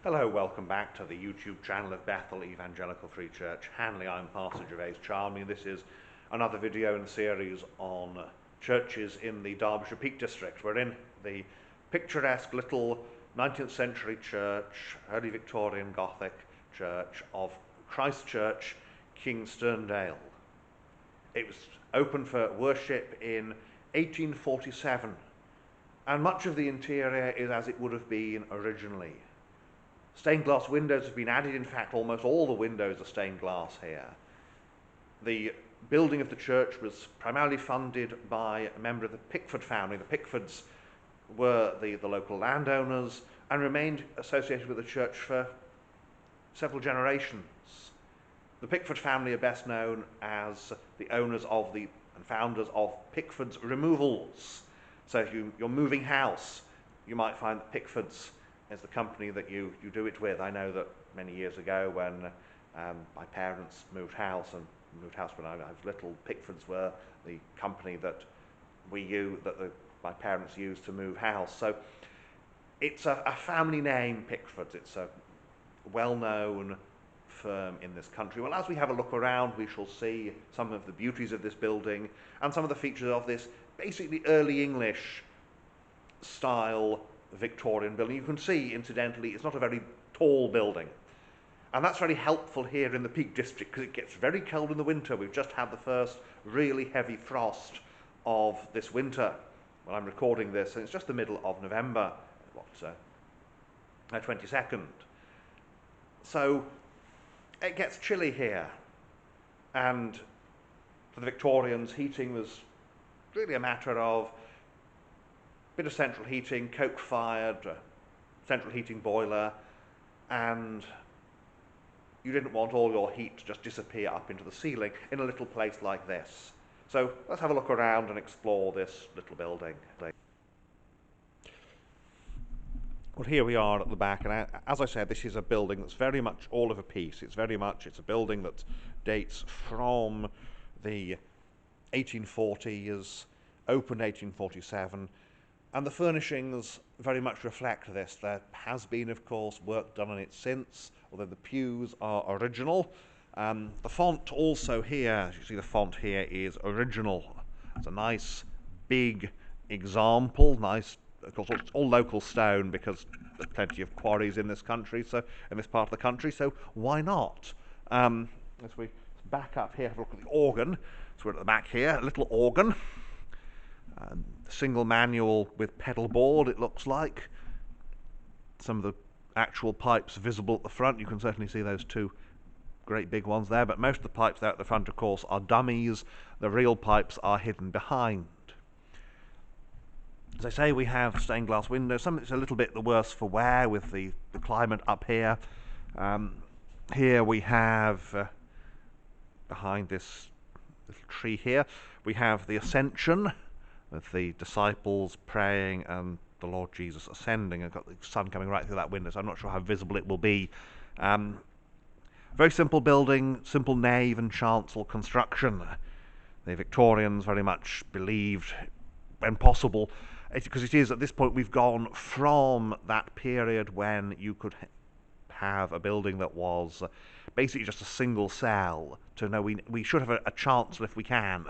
Hello, welcome back to the YouTube channel of Bethel Evangelical Free Church, Hanley. I'm Pastor Gervais Charming. This is another video in the series on churches in the Derbyshire Peak District. We're in the picturesque little 19th century church, early Victorian Gothic church of Christ Church, King Sterndale. It was opened for worship in 1847, and much of the interior is as it would have been originally. Stained glass windows have been added. In fact, almost all the windows are stained glass here. The building of the church was primarily funded by a member of the Pickford family. The Pickfords were the local landowners and remained associated with the church for several generations. The Pickford family are best known as the owners of and founders of Pickford's Removals. So if you're moving house, you might find that Pickford's is the company that you do it with. I know that many years ago when my parents moved house when I was little, Pickfords were the company that my parents used to move house. So it's a family name, Pickfords. It's a well-known firm in this country. Well, as we have a look around, we shall see some of the beauties of this building and some of the features of this basically early English style Victorian building. You can see, incidentally, it's not a very tall building, and that's very helpful here in the Peak District because it gets very cold in the winter. We've just had the first really heavy frost of this winter when I'm recording this, and it's just the middle of November, 22nd. So it gets chilly here, and for the Victorians, heating was really a matter of bit of central heating, coke-fired, central heating boiler, and you didn't want all your heat to just disappear up into the ceiling in a little place like this. So let's have a look around and explore this little building. Well, here we are at the back, and as I said, this is a building that's very much all of a piece. It's a building that dates from the 1840s, opened 1847, and the furnishings very much reflect this. There has been, of course, work done on it since, although the pews are original. The font also here, as you see, the font here is original. It's a nice, big example. Nice, of course, it's all local stone because there's plenty of quarries in this country, so in this part of the country. So why not? As we back up here, have a look at the organ. So we're at the back here, a little organ. Single manual with pedal board, it looks like. Some of the actual pipes visible at the front. You can certainly see those two great big ones there, but most of the pipes there at the front, of course, are dummies. The real pipes are hidden behind. As I say, we have stained glass windows. Some of it's a little bit the worse for wear with the climate up here. Here we have, behind this little tree here, we have the Ascension, with the disciples praying and the Lord Jesus ascending. I've got the sun coming right through that window, so I'm not sure how visible it will be. Very simple building, simple nave and chancel construction. The Victorians very much believed, when possible, because it is at this point we've gone from that period when you could have a building that was basically just a single cell to no, we should have a chancel if we can.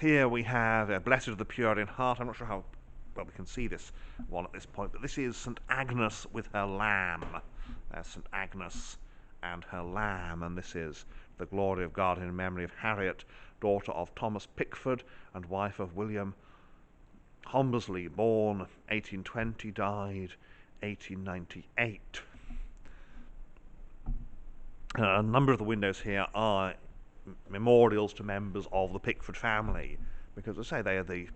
Here we have Blessed of the Pure in Heart. I'm not sure how well we can see this one at this point, but this is St. Agnes with her lamb. There's St. Agnes and her lamb, and this is the glory of God in memory of Harriet, daughter of Thomas Pickford and wife of William Hombersley, born 1820, died 1898. A number of the windows here are memorials to members of the Pickford family, because as I say,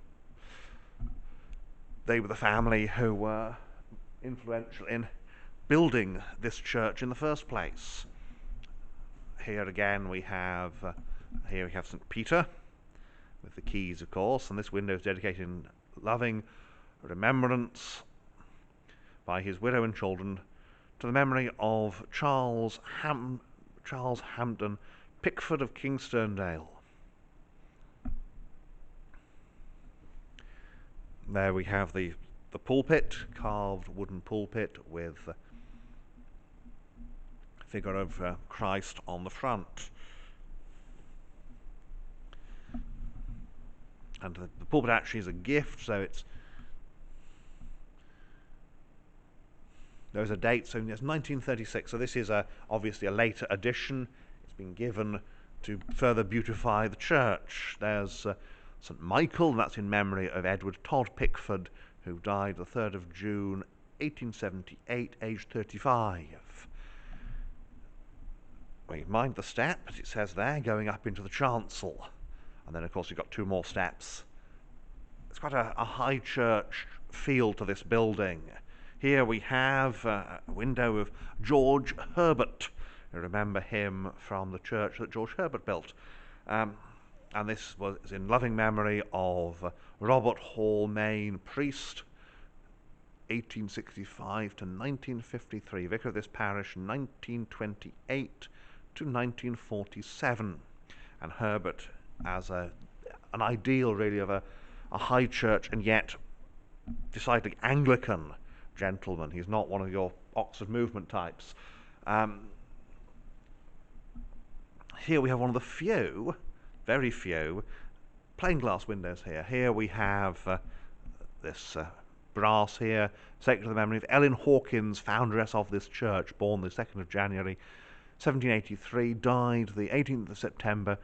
they were the family who were influential in building this church in the first place. Here again we have St. Peter with the keys, of course, and this window is dedicated in loving remembrance by his widow and children to the memory of Charles Hampden Pickford of King Sterndale. There we have the pulpit, carved wooden pulpit with figure of Christ on the front. And the pulpit actually is a gift, so there's a date, so it's 1936, so this is obviously a later addition. It's been given to further beautify the church. There's St Michael, and that's in memory of Edward Todd Pickford, who died the 3rd of June 1878, aged 35. We mind the step, as it says there, going up into the chancel. And then, of course, you've got 2 more steps. It's quite a high church feel to this building. Here we have a window of George Herbert. You remember him from the church that George Herbert built. And this was in loving memory of Robert Hall, Main priest, 1865 to 1953, vicar of this parish, 1928 to 1947. And Herbert as an ideal, really, of a high church and yet decidedly Anglican gentleman. He's not one of your Oxford movement types. Here we have one of the few, very few, plain glass windows here. Here we have this brass here, sacred to the memory of Ellen Hawkins, founderess of this church, born the 2nd of January 1783, died the 18th of September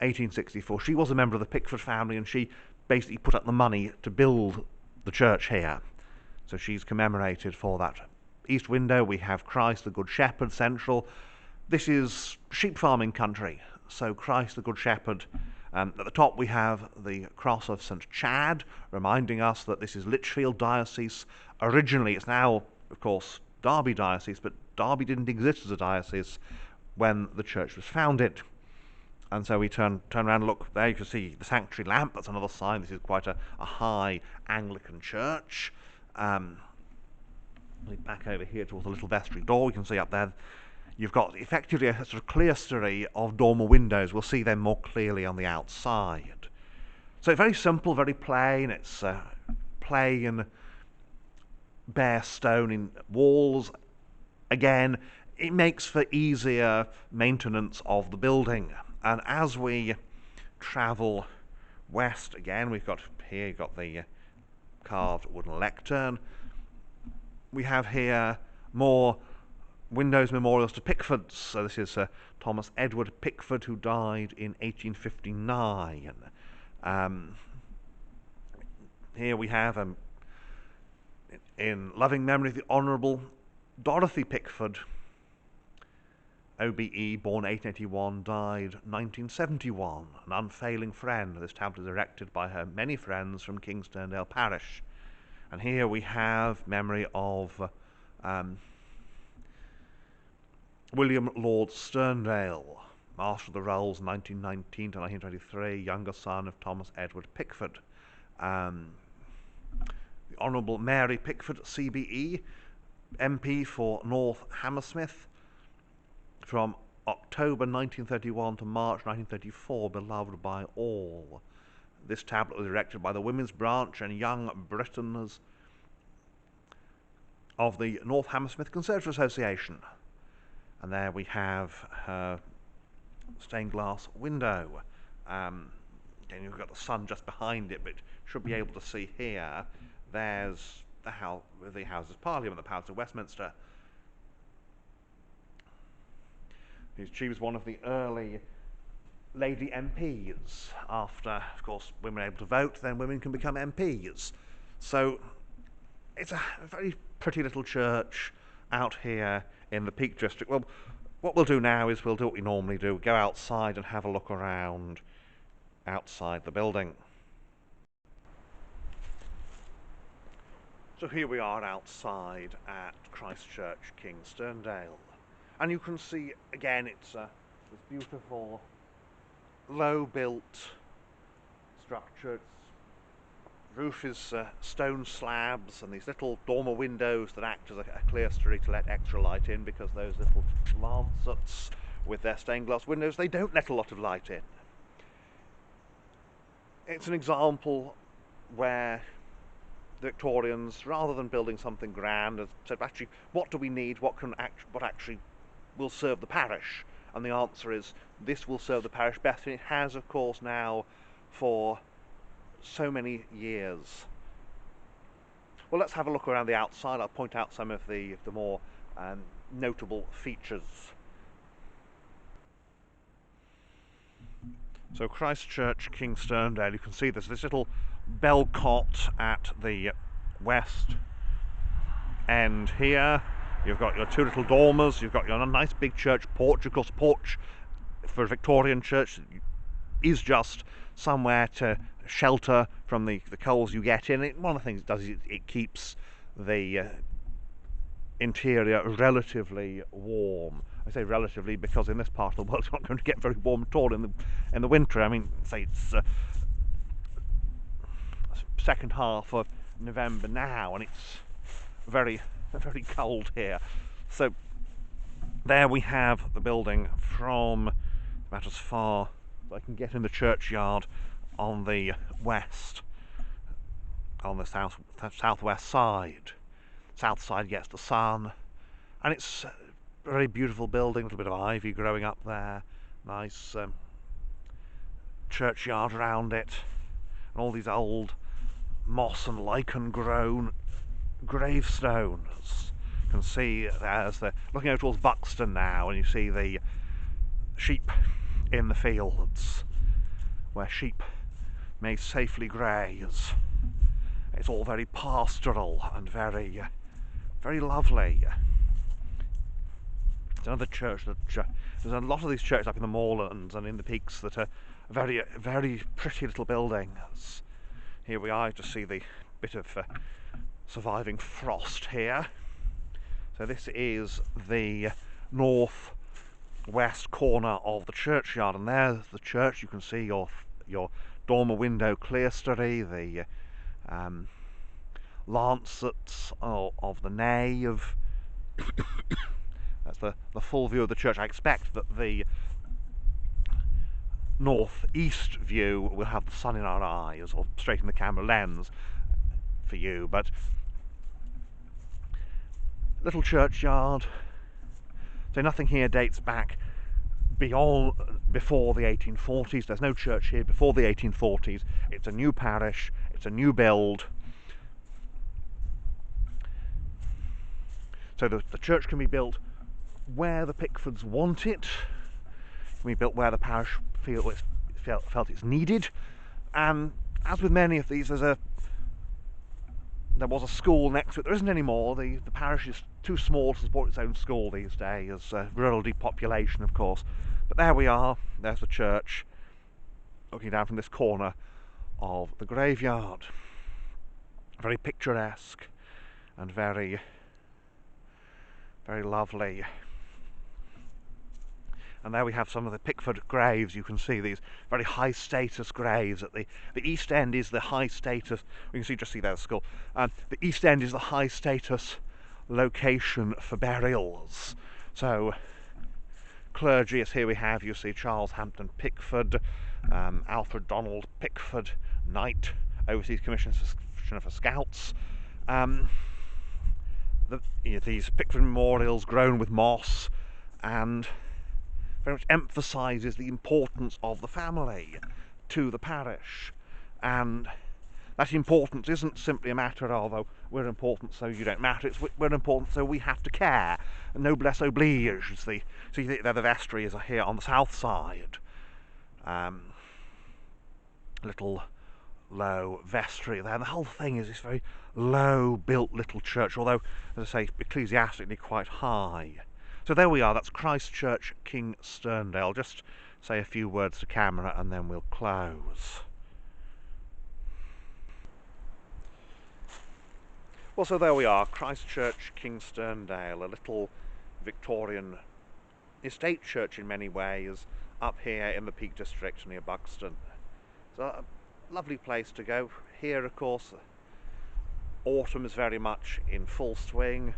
1864. She was a member of the Pickford family, and she basically put up the money to build the church here. So she's commemorated for that. East window we have Christ the Good Shepherd central. This is sheep farming country, so Christ the Good Shepherd. At the top we have the cross of St Chad, reminding us that this is Lichfield diocese. Originally, it's now, of course, Derby diocese, but Derby didn't exist as a diocese when the church was founded. And so we turn around and look there. You can see the sanctuary lamp. That's another sign. This is quite a high Anglican church. Back over here towards the little vestry door, we can see up there you've got effectively a sort of clerestory of dormer windows. We'll see them more clearly on the outside. So it's very simple, very plain. It's plain bare stone in walls. Again, it makes for easier maintenance of the building. And as we travel west, again, we've got here, you've got the carved wooden lectern. We have here more windows memorials to Pickfords. So this is Thomas Edward Pickford, who died in 1859. Here we have, in loving memory of the Honourable Dorothy Pickford, OBE, born 1881, died 1971, an unfailing friend. This tablet is erected by her many friends from King Sterndale parish. And here we have memory of William Lord Sterndale, Master of the Rolls, 1919 to 1923, younger son of Thomas Edward Pickford. The Honourable Mary Pickford, CBE, MP for North Hammersmith, from October 1931 to March 1934, beloved by all. This tablet was erected by the Women's Branch and Young Britons of the North Hammersmith Conservative Association. And there we have her stained glass window. Again, you've got the sun just behind it, but you should be able to see here. There's the Houses of Parliament, the Palace of Westminster. She was one of the early lady MPs. After, of course, women are able to vote, then women can become MPs. So it's a very pretty little church out here in the Peak District. Well, what we'll do now is we'll do what we normally do, go outside and have a look around outside the building. So here we are outside at Christ Church, King Sterndale. And you can see, again, it's this beautiful, low-built structure. Its roof is stone slabs, and these little dormer windows that act as a clerestory to let extra light in, because those little lancets with their stained glass windows, they don't let a lot of light in. It's an example where the Victorians, rather than building something grand, have said, actually, what do we need? What actually will serve the parish? And the answer is, this will serve the parish best, and it has, of course, now for so many years. Well, let's have a look around the outside. I'll point out some of the more notable features. So Christ Church, King Sterndale, you can see there's this little bell cot at the west end here. You've got your two little dormers, you've got your nice big church porch. Of course, porch for a Victorian church is just somewhere to shelter from the coals you get in. One of the things it does is it keeps the interior relatively warm. I say relatively because in this part of the world it's not going to get very warm at all in the winter. I mean, say it's second half of November now, and it's very cold here. So there we have the building from about as far as I can get in the churchyard on the west, on the southwest side. South side gets the sun, and it's a very beautiful building, a little bit of ivy growing up there, nice churchyard around it, and all these old moss and lichen grown gravestones. You can see there's looking over towards Buxton now, and you see the sheep in the fields where sheep may safely graze. It's all very pastoral and very lovely. It's another church that there's a lot of these churches up in the moorlands and in the peaks that are very pretty little buildings. Here we are to see the bit of surviving frost here. So this is the north west corner of the churchyard, and there's the church. You can see your dormer window clerestory, the lancets of the nave. That's the full view of the church. I expect that the northeast view will have the sun in our eyes, or straighten the camera lens for you, but little churchyard. So nothing here dates back before the 1840s. There's no church here before the 1840s. It's a new parish, it's a new build. So the church can be built where the Pickfords want it, can be built where the parish felt it's needed. And as with many of these, there was a school next to it. There isn't anymore. The parish is too small to support its own school these days. Rural depopulation, of course. But there we are. There's the church, looking down from this corner of the graveyard. Very picturesque and very lovely. And there we have some of the Pickford graves. You can see these very high status graves. At the east end is the high status. You can just see there's the skull. The east end is the high status location for burials. So clergy, as here we have, you see Charles Hampden Pickford, Alfred Donald Pickford, Knight, Overseas Commissioner for Scouts. These Pickford memorials grown with moss, and very much emphasises the importance of the family to the parish. And that importance isn't simply a matter of, oh, we're important so you don't matter. It's we're important so we have to care. Noblesse oblige. So they're the vestries are here on the south side. Little low vestry there. And the whole thing is this very low built little church, although, as I say, ecclesiastically quite high. So there we are, that's Christ Church, King Sterndale. Just say a few words to camera and then we'll close. Well, so there we are, Christ Church, King Sterndale, a little Victorian estate church in many ways, up here in the Peak District near Buxton. It's a lovely place to go. Here, of course, autumn is very much in full swing,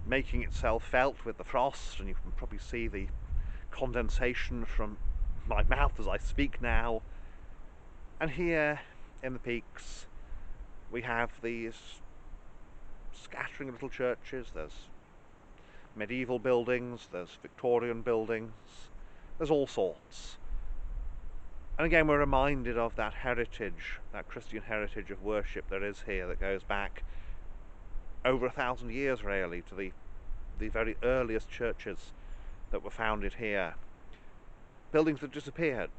making itself felt with the frost, and you can probably see the condensation from my mouth as I speak now. And here in the peaks we have these scattering little churches. There's medieval buildings, there's Victorian buildings, there's all sorts. And again, we're reminded of that heritage, that Christian heritage of worship there is here that goes back over 1,000 years really to the very earliest churches that were founded here. Buildings that disappeared,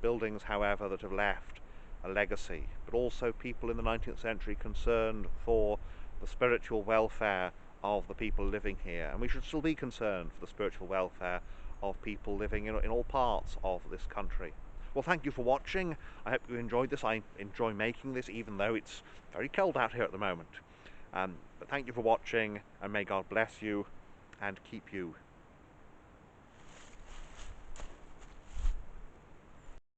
buildings however that have left a legacy, but also people in the 19th century concerned for the spiritual welfare of the people living here, and we should still be concerned for the spiritual welfare of people living in all parts of this country. Well, thank you for watching. I hope you enjoyed this. I enjoy making this even though it's very cold out here at the moment. But thank you for watching, and may God bless you and keep you.